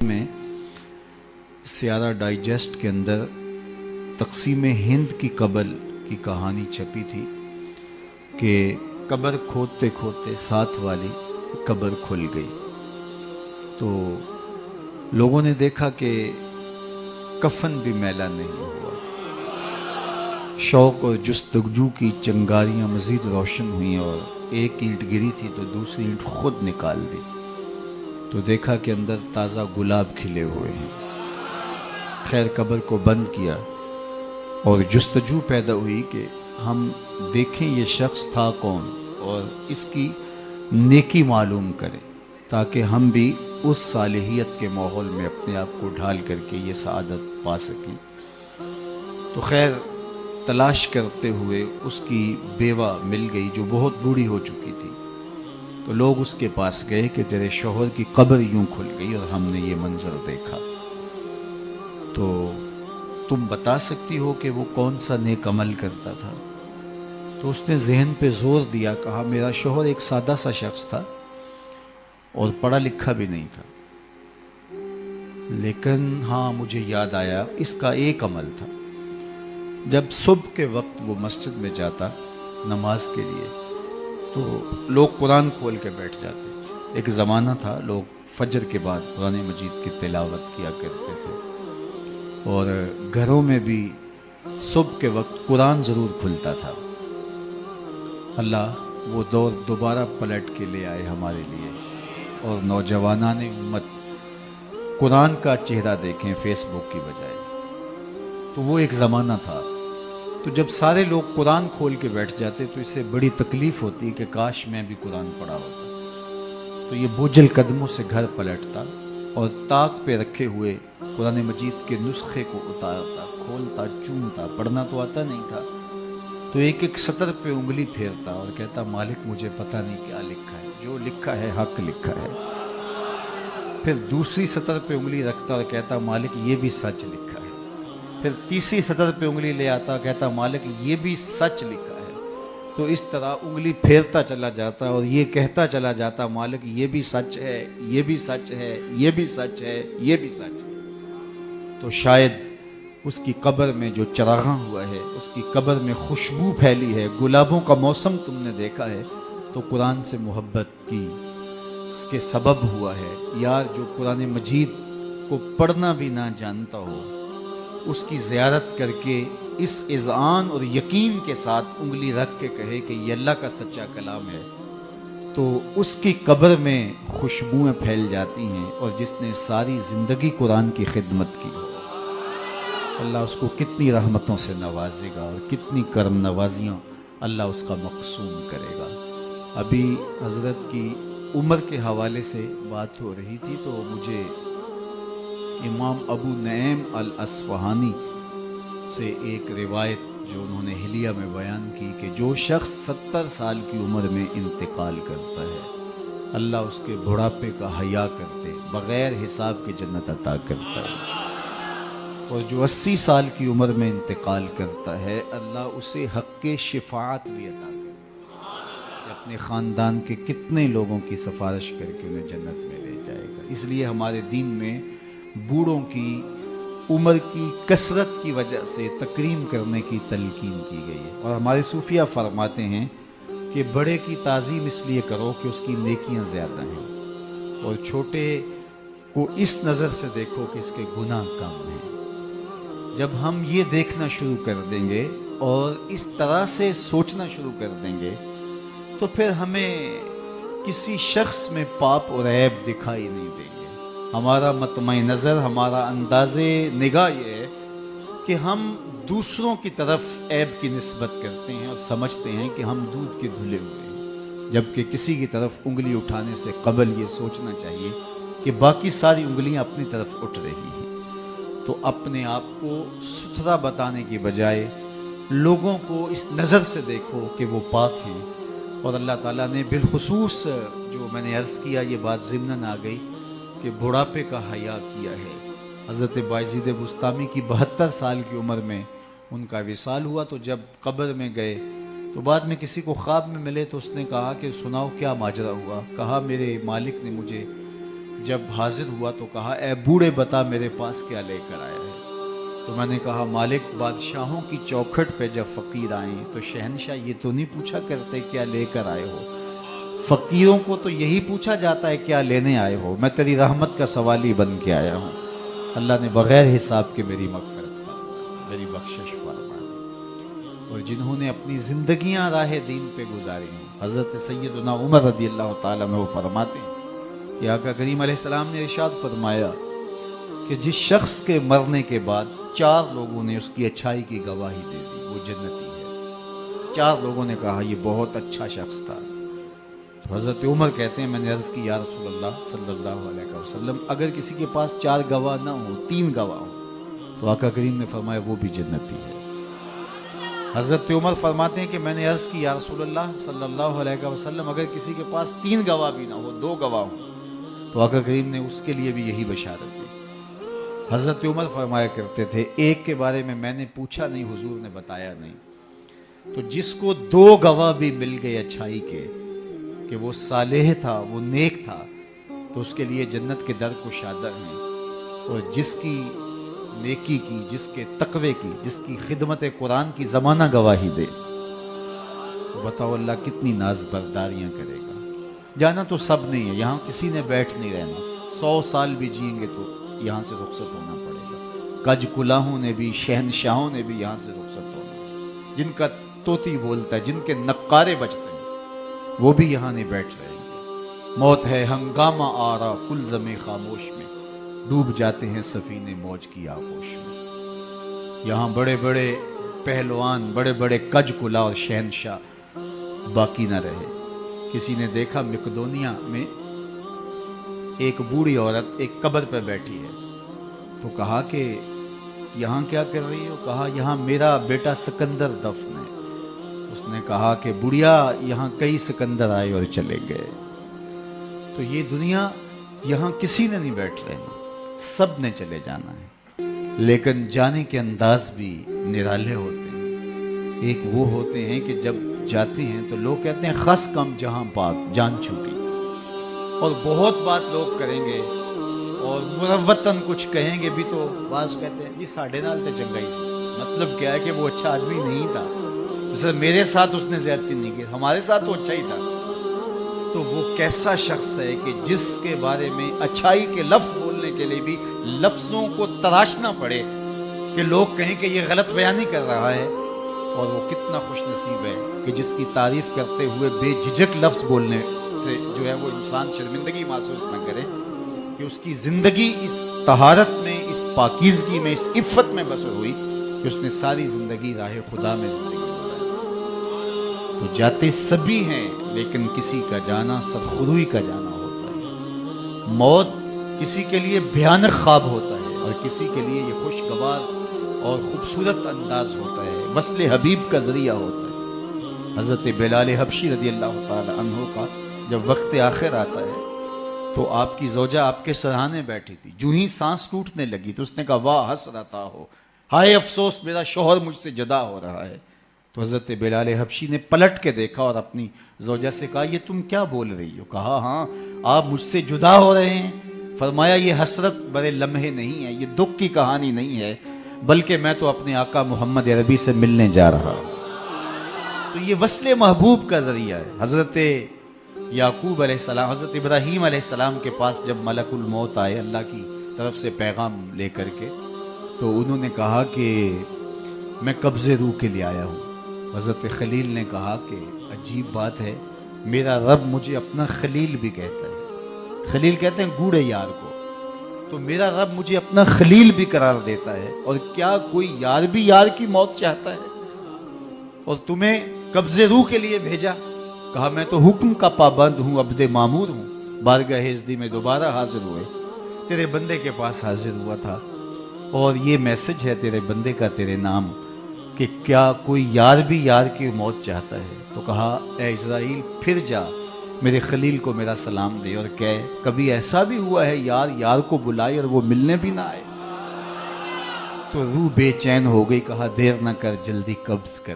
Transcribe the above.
میں سیارہ ڈائجسٹ کے اندر تقسیم ہند کی قبر کی کہانی چھپی تھی کہ قبر کھودتے کھودتے ساتھ والی قبر کھل گئی تو لوگوں نے دیکھا کہ کفن بھی میلا نہیں ہوا. شوق اور جستجو کی چنگاریاں مزید روشن ہوئیں اور ایک اینٹ گری تھی تو دوسری اینٹ خود نکال دی تو دیکھا کہ اندر تازہ گلاب کھلے ہوئے ہیں. خیر قبر کو بند کیا اور جستجو پیدا ہوئی کہ ہم دیکھیں یہ شخص تھا کون اور اس کی نیکی معلوم کریں تاکہ ہم بھی اس صالحیت کے ماحول میں اپنے آپ کو ڈھال کر کے یہ سعادت پا سکیں. تو خیر تلاش کرتے ہوئے اس کی بیوہ مل گئی جو بہت بوڑھی ہو چکی تھی. تو لوگ اس کے پاس گئے کہ تیرے شوہر کی قبر یوں کھل گئی اور ہم نے یہ منظر دیکھا تو تم بتا سکتی ہو کہ وہ کون سا نیک عمل کرتا تھا؟ تو اس نے ذہن پہ زور دیا, کہا میرا شوہر ایک سادہ سا شخص تھا اور پڑھا لکھا بھی نہیں تھا, لیکن ہاں مجھے یاد آیا اس کا ایک عمل تھا. جب صبح کے وقت وہ مسجد میں جاتا نماز کے لیے تو لوگ قرآن کھول کے بیٹھ جاتے. ایک زمانہ تھا لوگ فجر کے بعد قرآن مجید کی تلاوت کیا کرتے تھے اور گھروں میں بھی صبح کے وقت قرآن ضرور کھلتا تھا. اللہ وہ دور دوبارہ پلٹ کے لے آئے ہمارے لیے اور نوجوانان امت قرآن کا چہرہ دیکھیں فیس بک کی بجائے. تو وہ ایک زمانہ تھا. تو جب سارے لوگ قرآن کھول کے بیٹھ جاتے تو اسے بڑی تکلیف ہوتی کہ کاش میں بھی قرآن پڑھا ہوتا. تو یہ بوجھل قدموں سے گھر پلٹتا اور طاق پہ رکھے ہوئے قرآن مجید کے نسخے کو اتارتا, کھولتا, چومتا. پڑھنا تو آتا نہیں تھا تو ایک ایک سطر پہ انگلی پھیرتا اور کہتا مالک مجھے پتہ نہیں کیا لکھا ہے, جو لکھا ہے حق لکھا ہے. پھر دوسری سطر پہ انگلی رکھتا اور کہتا مالک یہ بھی سچ لکھا ہے. پھر تیسری سطر پہ انگلی لے آتا کہتا مالک یہ بھی سچ لکھا ہے. تو اس طرح انگلی پھیرتا چلا جاتا اور یہ کہتا چلا جاتا مالک یہ بھی سچ ہے, یہ بھی سچ ہے, یہ بھی سچ ہے, یہ بھی سچ ہے. تو شاید اس کی قبر میں جو چراغاں ہوا ہے, اس کی قبر میں خوشبو پھیلی ہے, گلابوں کا موسم تم نے دیکھا ہے تو قرآن سے محبت کی اس کے سبب ہوا ہے. یار جو قرآن مجید کو پڑھنا بھی نہ جانتا ہو اس کی زیارت کر کے اس اذعان اور یقین کے ساتھ انگلی رکھ کے کہے کہ یہ اللہ کا سچا کلام ہے تو اس کی قبر میں خوشبوئیں پھیل جاتی ہیں. اور جس نے ساری زندگی قرآن کی خدمت کی اللہ اس کو کتنی رحمتوں سے نوازے گا اور کتنی کرم نوازیاں اللہ اس کا مقصود کرے گا. ابھی حضرت کی عمر کے حوالے سے بات ہو رہی تھی تو مجھے امام ابو نعیم الاصفہانی سے ایک روایت جو انہوں نے حلیہ میں بیان کی کہ جو شخص 70 سال کی عمر میں انتقال کرتا ہے اللہ اس کے بڑھاپے کا حیا کرتے بغیر حساب کے جنت عطا کرتا ہے, اور جو 80 سال کی عمر میں انتقال کرتا ہے اللہ اسے حق شفاعت بھی عطا کرتا ہے, اپنے خاندان کے کتنے لوگوں کی سفارش کر کے انہیں جنت میں لے جائے گا. اس لیے ہمارے دین میں بوڑھوں کی عمر کی کثرت کی وجہ سے تکریم کرنے کی تلقین کی گئی ہے. اور ہمارے صوفیہ فرماتے ہیں کہ بڑے کی تعظیم اس لیے کرو کہ اس کی نیکیاں زیادہ ہیں اور چھوٹے کو اس نظر سے دیکھو کہ اس کے گناہ کم ہیں. جب ہم یہ دیکھنا شروع کر دیں گے اور اس طرح سے سوچنا شروع کر دیں گے تو پھر ہمیں کسی شخص میں پاپ اور عیب دکھائی نہیں دیں گے. ہمارا مطمع نظر, ہمارا انداز نگاہ یہ ہے کہ ہم دوسروں کی طرف عیب کی نسبت کرتے ہیں اور سمجھتے ہیں کہ ہم دودھ کے دھلے ہوئے ہیں, جبکہ کسی کی طرف انگلی اٹھانے سے قبل یہ سوچنا چاہیے کہ باقی ساری انگلیاں اپنی طرف اٹھ رہی ہیں. تو اپنے آپ کو ستھرا بتانے کی بجائے لوگوں کو اس نظر سے دیکھو کہ وہ پاک ہیں. اور اللہ تعالیٰ نے بالخصوص جو میں نے عرض کیا یہ بات ضمناً آ گئی کہ بڑھاپے کا حیا کیا ہے. حضرت بایزید بسطامی کی 72 سال کی عمر میں ان کا وصال ہوا تو جب قبر میں گئے تو بعد میں کسی کو خواب میں ملے تو اس نے کہا کہ سناؤ کیا ماجرا ہوا. کہا میرے مالک نے مجھے جب حاضر ہوا تو کہا اے بوڑھے بتا میرے پاس کیا لے کر آیا ہے؟ تو میں نے کہا مالک بادشاہوں کی چوکھٹ پہ جب فقیر آئیں تو شہنشاہ یہ تو نہیں پوچھا کرتے کیا لے کر آئے ہو، فقیروں کو تو یہی پوچھا جاتا ہے کیا لینے آئے ہو، میں تیری رحمت کا سوالی بن کے آیا ہوں۔ اللہ نے بغیر حساب کے میری مغفرت فرما، میری بخشش فرما دی۔ اور جنہوں نے اپنی زندگیاں راہ دین پہ گزاری ہیں، حضرت سیدنا عمر رضی اللہ تعالیٰ عنہ فرماتے ہیں کہ آقا کریم علیہ السلام نے ارشاد فرمایا کہ جس شخص کے مرنے کے بعد 4 لوگوں نے اس کی اچھائی کی گواہی دے دی وہ جنتی ہے۔ 4 لوگوں نے کہا یہ بہت اچھا شخص تھا۔ تو حضرت عمر کہتے ہیں میں نے عرض کی یا رسول اللہ صلی اللہ علیہ وسلم اگر کسی کے پاس 4 گواہ نہ ہوں 3 گواہ ہوں تو آقا کریم نے فرمایا وہ بھی جنتی ہے۔ حضرت عمر فرماتے ہیں کہ میں نے عرض کی یا رسول اللہ صلی اللہ علیہ وسلم اگر کسی کے پاس 3 گواہ بھی نہ ہو 2 گواہ ہوں تو آقا کریم نے اس کے لیے بھی یہی بشارت دی۔ حضرت عمر فرمایا کرتے تھے ایک کے بارے میں نے پوچھا نہیں حضور نے بتایا نہیں، تو جس کو 2 گواہ بھی مل گئے اچھائی کے کہ وہ صالح تھا وہ نیک تھا تو اس کے لیے جنت کے در کشادہ ہیں، اور جس کی نیکی کی، جس کے تقوی کی، جس کی خدمت قرآن کی زمانہ گواہی دے، بتاؤ اللہ کتنی ناز برداریاں کرے گا۔ جانا تو سب نہیں ہے، یہاں کسی نے بیٹھ نہیں رہنا، 100 سال بھی جئیں گے تو یہاں سے رخصت ہونا پڑے گا۔ کج کلاہوں نے بھی، شہنشاہوں نے بھی یہاں سے رخصت ہونا ہے، جن کا طوطی بولتا ہے، جن کے نقارے بجتے ہیں وہ بھی یہاں نہیں بیٹھ رہے ہیں۔ موت ہے ہنگامہ آرا کلزم خاموش میں، ڈوب جاتے ہیں سفینے موج کی آغوش میں۔ یہاں بڑے بڑے پہلوان، بڑے بڑے کج کلا اور شہنشاہ باقی نہ رہے۔ کسی نے دیکھا مقدونیہ میں ایک بوڑھی عورت ایک قبر پہ بیٹھی ہے، تو کہا کہ یہاں کیا کر رہی ہو؟ کہا یہاں میرا بیٹا سکندر دفن ہے۔ اس نے کہا کہ بڑھیا یہاں کئی سکندر آئے اور چلے گئے، تو یہ دنیا یہاں کسی نے نہیں بیٹھ رہنا، سب نے چلے جانا ہے، لیکن جانے کے انداز بھی نرالے ہوتے ہیں۔ ایک وہ ہوتے ہیں کہ جب جاتے ہیں تو لوگ کہتے ہیں خس کم جہاں پاک جان چھوٹی، اور بہت بات لوگ کریں گے اور مروتاً کچھ کہیں گے بھی تو بعض کہتے ہیں جی ساڑھے نال تے چنگا ہی تھا۔ مطلب کیا ہے کہ وہ اچھا آدمی نہیں تھا، جیسے میرے ساتھ اس نے زیادتی نہیں کی، ہمارے ساتھ تو اچھا ہی تھا۔ تو وہ کیسا شخص ہے کہ جس کے بارے میں اچھائی کے لفظ بولنے کے لیے بھی لفظوں کو تراشنا پڑے کہ لوگ کہیں کہ یہ غلط بیانی کر رہا ہے، اور وہ کتنا خوش نصیب ہے کہ جس کی تعریف کرتے ہوئے بے جھجک لفظ بولنے سے جو ہے وہ انسان شرمندگی محسوس نہ کرے کہ اس کی زندگی اس طہارت میں، اس پاکیزگی میں، اس عفت میں بسر ہوئی کہ اس نے ساری زندگی راہ خدا میں زندگی گزاری۔ تو جاتے سبھی ہیں لیکن کسی کا جانا سرخروئی کا جانا ہوتا ہے۔ موت کسی کے لیے بھیانک خواب ہوتا ہے اور کسی کے لیے یہ خوشگوار اور خوبصورت انداز ہوتا ہے، وصل حبیب کا ذریعہ ہوتا ہے۔ حضرت بلال حبشی رضی اللہ تعالی عنہ کا جب وقت آخر آتا ہے تو آپ کی زوجہ آپ کے سرہانے بیٹھی تھی، جو ہی سانس ٹوٹنے لگی تو اس نے کہا واہ حسرتا ہو، ہائے افسوس میرا شوہر مجھ سے جدا ہو رہا ہے۔ تو حضرت بلال حبشی نے پلٹ کے دیکھا اور اپنی زوجہ سے کہا یہ تم کیا بول رہی ہو؟ کہا ہاں آپ مجھ سے جدا ہو رہے ہیں۔ فرمایا یہ حسرت بڑے لمحے نہیں ہے، یہ دکھ کی کہانی نہیں ہے، بلکہ میں تو اپنے آقا محمد عربی سے ملنے جا رہا ہوں۔ تو یہ وصل محبوب کا ذریعہ ہے۔ حضرت یعقوب علیہ السلام، حضرت ابراہیم علیہ السلام کے پاس جب ملک الموت آئے اللہ کی طرف سے پیغام لے کر کے، تو انہوں نے کہا کہ میں قبض روح کے لیے آیا ہوں۔ حضرت خلیل نے کہا کہ عجیب بات ہے، میرا رب مجھے اپنا خلیل بھی کہتا ہے۔ خلیل کہتے ہیں گوڑے یار کو، تو میرا رب مجھے اپنا خلیل بھی قرار دیتا ہے، اور کیا کوئی یار بھی یار کی موت چاہتا ہے؟ اور تمہیں قبض روح کے لیے بھیجا؟ کہا میں تو حکم کا پابند ہوں، عبد معمور ہوں، بارگاہ عزتی میں دوبارہ حاضر ہوئے، تیرے بندے کے پاس حاضر ہوا تھا، اور یہ میسج ہے تیرے بندے کا تیرے نام کہ کیا کوئی یار بھی یار کی موت چاہتا ہے؟ تو کہا اے اسرائیل پھر جا میرے خلیل کو میرا سلام دے اور کہے کبھی ایسا بھی ہوا ہے یار یار کو بلائے اور وہ ملنے بھی نہ آئے؟ تو روح بے چین ہو گئی، کہا دیر نہ کر جلدی قبض کر